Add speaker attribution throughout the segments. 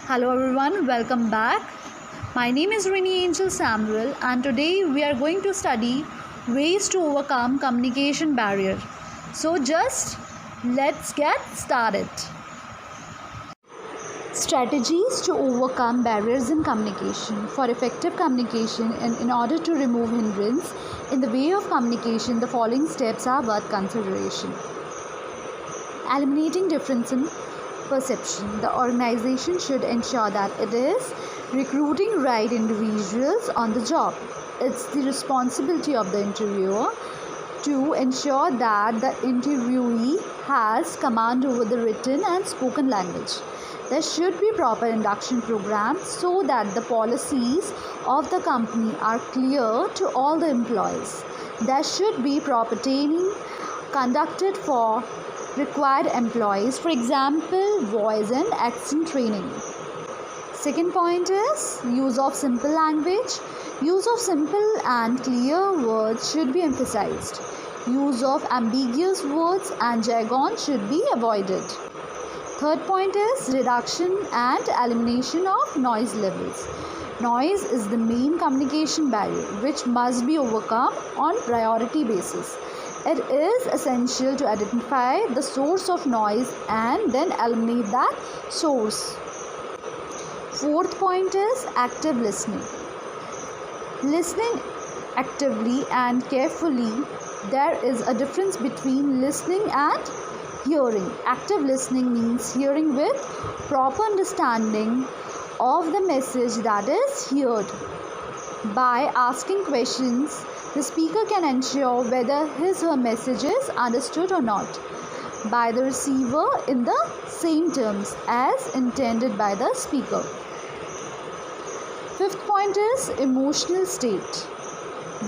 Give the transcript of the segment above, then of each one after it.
Speaker 1: Hello everyone, welcome back. My name is Rini Angel Samuel and today we are going to study ways to overcome communication barrier. So just let's get started. Strategies to overcome barriers in communication. For effective communication and in order to remove hindrance in the way of communication, the following steps are worth consideration. Eliminating difference in perception. The organization should ensure that it is recruiting right individuals on the job. It's the responsibility of the interviewer to ensure that the interviewee has command over the written and spoken language. There should be proper induction programs so that the policies of the company are clear to all the employees. There should be proper training conducted for required employees, for example, voice and accent training. Second point is use of simple language. Use of simple and clear words should be emphasized. Use of ambiguous words and jargon should be avoided. Third point is reduction and elimination of noise levels. Noise is the main communication barrier which must be overcome on priority basis. It is essential to identify the source of noise and then eliminate that source. Fourth point is active listening. Listening actively and carefully. There is a difference between listening and hearing. Active listening means hearing with proper understanding of the message that is heard. By asking questions, the speaker can ensure whether his or her message is understood or not by the receiver in the same terms as intended by the speaker. Fifth point is emotional state.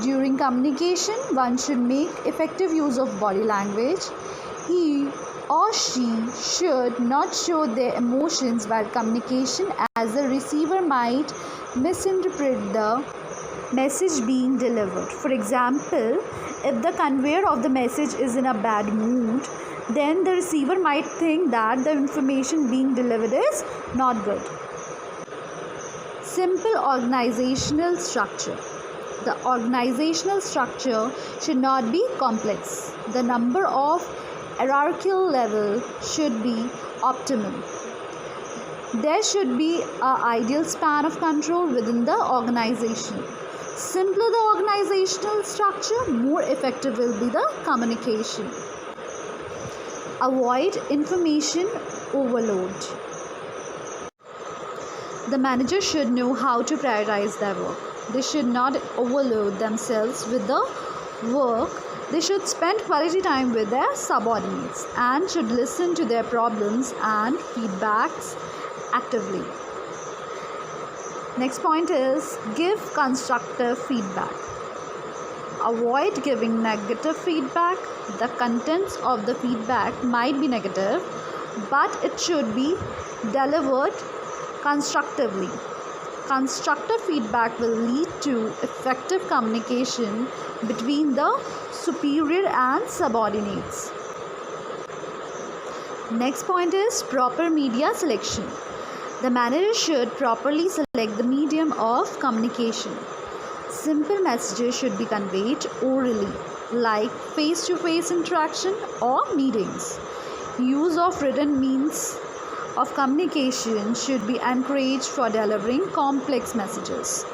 Speaker 1: During communication, one should make effective use of body language. He or she should not show their emotions while communication, as the receiver might misinterpret the message being delivered. For example, if the conveyor of the message is in a bad mood, then the receiver might think that the information being delivered is not good. Simple organizational structure. The organizational structure should not be complex. The number of hierarchical level should be optimal. There should be an ideal span of control within the organization. Simpler the organizational structure, more effective will be the communication. Avoid information overload. The manager should know how to prioritize their work. They should not overload themselves with the work. They should spend quality time with their subordinates and should listen to their problems and feedbacks actively. Next point is give constructive feedback. Avoid giving negative feedback. The contents of the feedback might be negative, but it should be delivered constructively. Constructive feedback will lead to effective communication between the superior and subordinates. Next point is proper media selection. The manager should properly select the medium of communication. Simple messages should be conveyed orally, like face-to-face interaction or meetings. Use of written means of communication should be encouraged for delivering complex messages.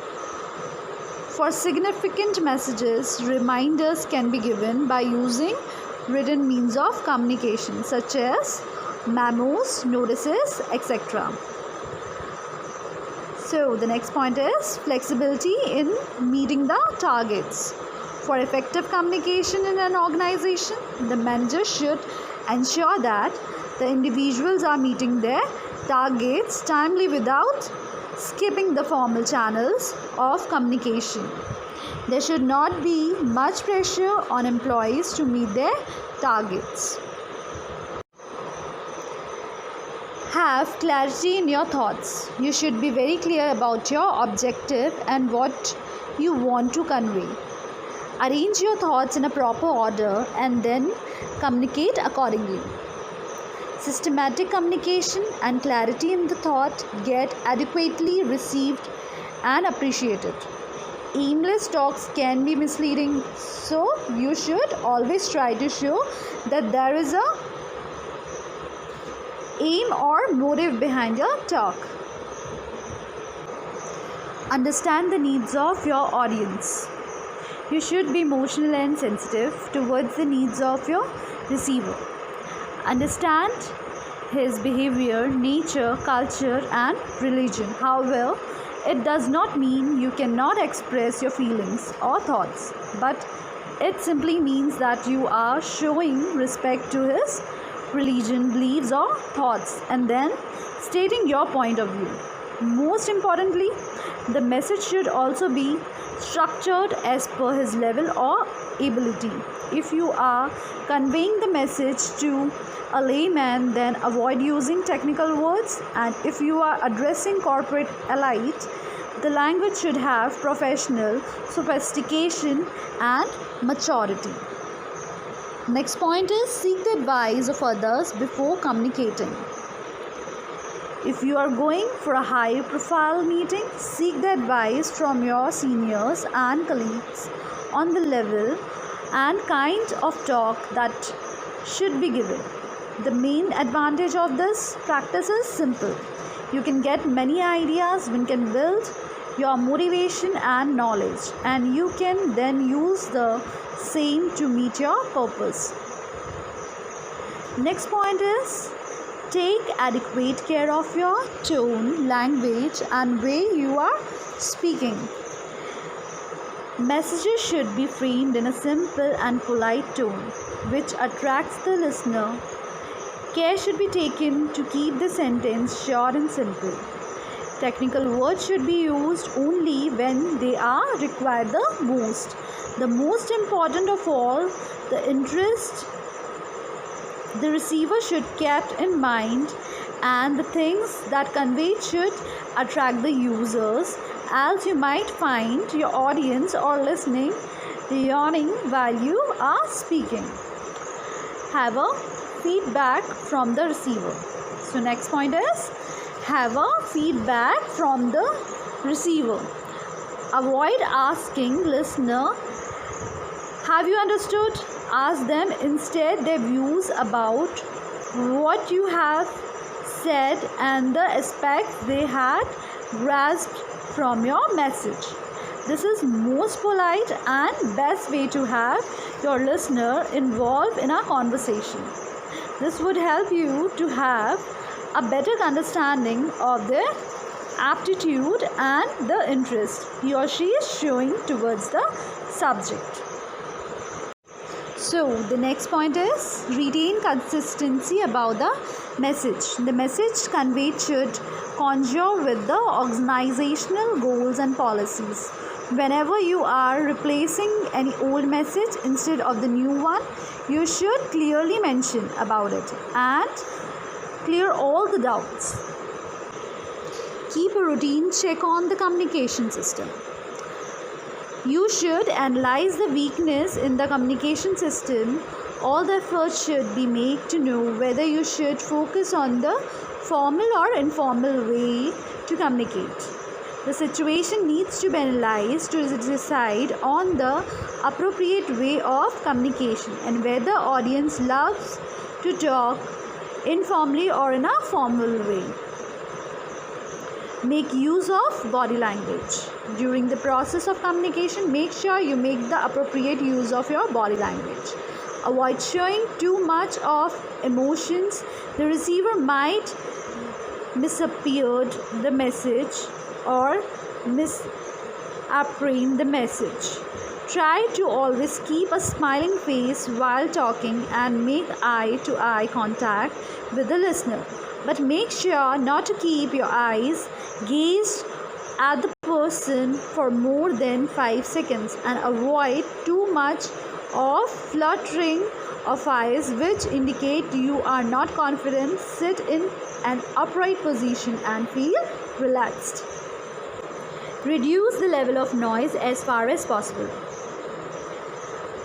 Speaker 1: For significant messages, reminders can be given by using written means of communication such as memos, notices, etc. So the next point is flexibility in meeting the targets. For effective communication in an organization, the manager should ensure that the individuals are meeting their targets timely without skipping the formal channels of communication. There should not be much pressure on employees to meet their targets. Have clarity in your thoughts. You should be very clear about your objective and what you want to convey. Arrange your thoughts in a proper order and then communicate accordingly. Systematic communication and clarity in the thought get adequately received and appreciated. Aimless talks can be misleading, so you should always try to show that there is a aim or motive behind your talk. Understand the needs of your audience. You should be emotional and sensitive towards the needs of your receiver. Understand his behavior, nature, culture, and religion. However, it does not mean you cannot express your feelings or thoughts, but it simply means that you are showing respect to his religion, beliefs, or thoughts, and then stating your point of view. Most importantly, the message should also be structured as per his level or ability. If you are conveying the message to a layman, then avoid using technical words, and if you are addressing corporate elite, the language should have professional sophistication and maturity. Next point is seek the advice of others before communicating. If you are going for a high profile meeting, seek the advice from your seniors and colleagues on the level and kind of talk that should be given. The main advantage of this practice is simple. You can get many ideas, one can build your motivation and knowledge, and you can then use the same to meet your purpose. Next point is take adequate care of your tone, language, and way you are speaking. Messages should be framed in a simple and polite tone which attracts the listener. Care should be taken to keep the sentence short and simple. Technical words should be used only when they are required the most. The most important of all, the interest the receiver should kept in mind, and the things that conveyed should attract the users, else you might find your audience or listening yawning while you are speaking. Have a feedback from the receiver. So next point is have a feedback from the receiver. Avoid asking listener, have you understood? Ask them instead their views about what you have said and the aspects they had grasped from your message. This is most polite and best way to have your listener involved in a conversation. This would help you to have a better understanding of their aptitude and the interest he or she is showing towards the subject. So the next point is retain consistency about the message. The message conveyed should conjure with the organizational goals and policies. Whenever you are replacing any old message instead of the new one, you should clearly mention about it and clear all the doubts. Keep a routine check on the communication system. You should analyze the weakness in the communication system. All the efforts should be made to know whether you should focus on the formal or informal way to communicate. The situation needs to be analyzed to decide on the appropriate way of communication and whether audience loves to talk informally or in a formal way. Make use of body language. During the process of communication, make sure you make the appropriate use of your body language. Avoid showing too much of emotions. The receiver might misappear the message or misapprehend the message. Try to always keep a smiling face while talking and make eye-to-eye contact with the listener. But make sure not to keep your eyes gazed at the person for more than 5 seconds and avoid too much of fluttering of eyes which indicate you are not confident. Sit in an upright position and feel relaxed. Reduce the level of noise as far as possible.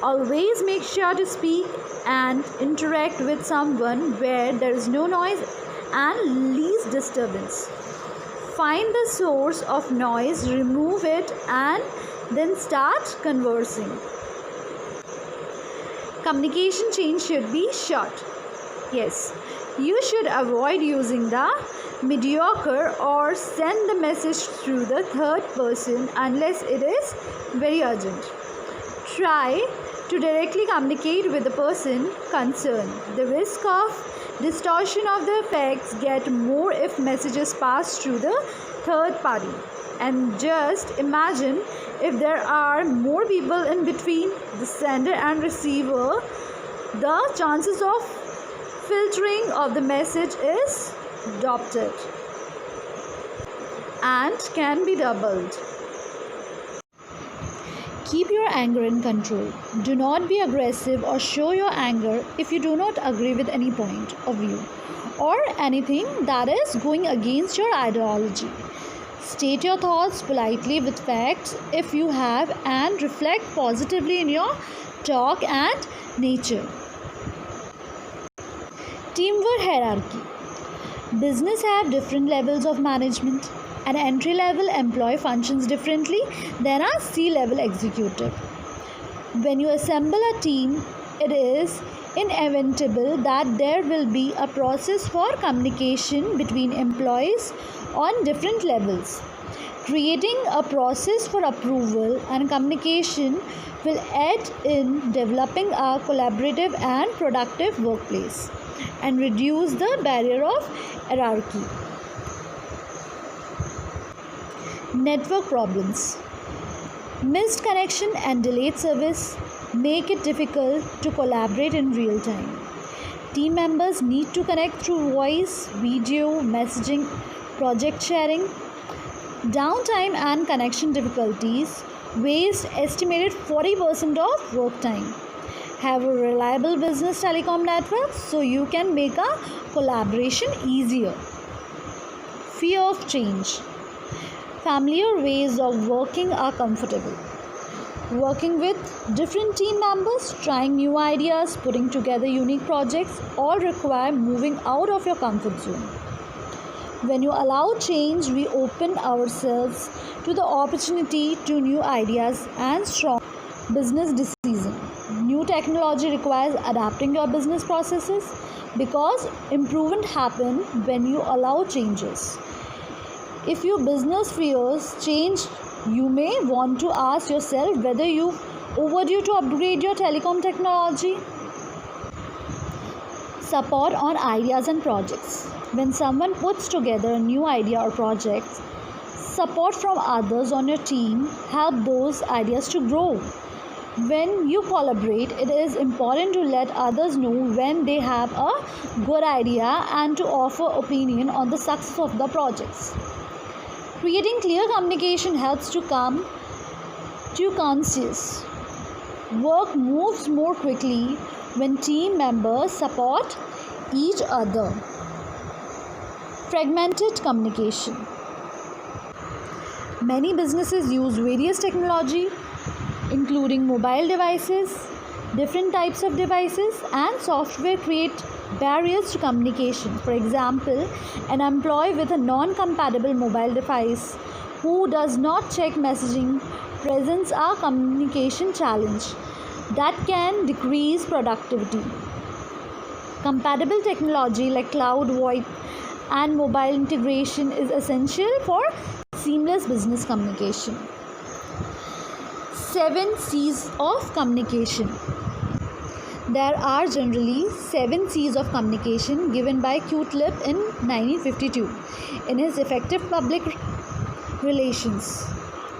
Speaker 1: Always make sure to speak and interact with someone where there is no noise and least disturbance. Find the source of noise, remove it, and then start conversing. Communication chain should be short. Yes, you should avoid using the mediocre or send the message through the third person unless it is very urgent. Try to directly communicate with the person concerned. The risk of distortion of the effects get more if messages pass through the third party. And just imagine if there are more people in between the sender and receiver, the chances of filtering of the message is adopted and can be doubled. Keep your anger in control. Do not be aggressive or show your anger if you do not agree with any point of view or anything that is going against your ideology. State your thoughts politely with facts if you have and reflect positively in your talk and nature. Teamwork hierarchy. Business have different levels of management. An entry-level employee functions differently than a C-level executive. When you assemble a team, it is inevitable that there will be a process for communication between employees on different levels. Creating a process for approval and communication will aid in developing a collaborative and productive workplace and reduce the barrier of hierarchy. Network problems. Missed connection and delayed service make it difficult to collaborate in real time. Team members need to connect through voice, video, messaging, project sharing. Downtime and connection difficulties waste estimated 40% of work time. Have a reliable business telecom network so you can make a collaboration easier. Fear of change. Familiar ways of working are comfortable. Working with different team members, trying new ideas, putting together unique projects all require moving out of your comfort zone. When you allow change, we open ourselves to the opportunity to new ideas and strong business decisions. New technology requires adapting your business processes because improvement happens when you allow changes. If your business fears change, you may want to ask yourself whether you overdue to upgrade your telecom technology. Support on ideas and projects. When someone puts together a new idea or project, support from others on your team help those ideas to grow. When you collaborate, it is important to let others know when they have a good idea and to offer opinion on the success of the projects. Creating clear communication helps to come to conscious. Work moves more quickly when team members support each other. Fragmented communication. Many businesses use various technology, including mobile devices, different types of devices, and software create barriers to communication. For example, an employee with a non-compatible mobile device who does not check messaging presents a communication challenge that can decrease productivity. Compatible technology like cloud, VoIP, and mobile integration is essential for seamless business communication. 7 C's of communication. There are generally 7 C's of communication given by Cutlip in 1952 in his Effective Public Relations.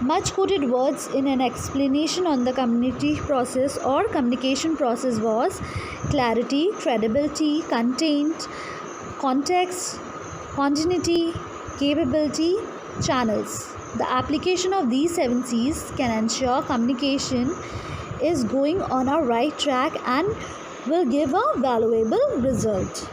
Speaker 1: Much quoted words in an explanation on the community process or communication process was clarity, credibility, content, context, continuity, capability, channels. The application of these 7 C's can ensure communication is going on a right track and will give a valuable result.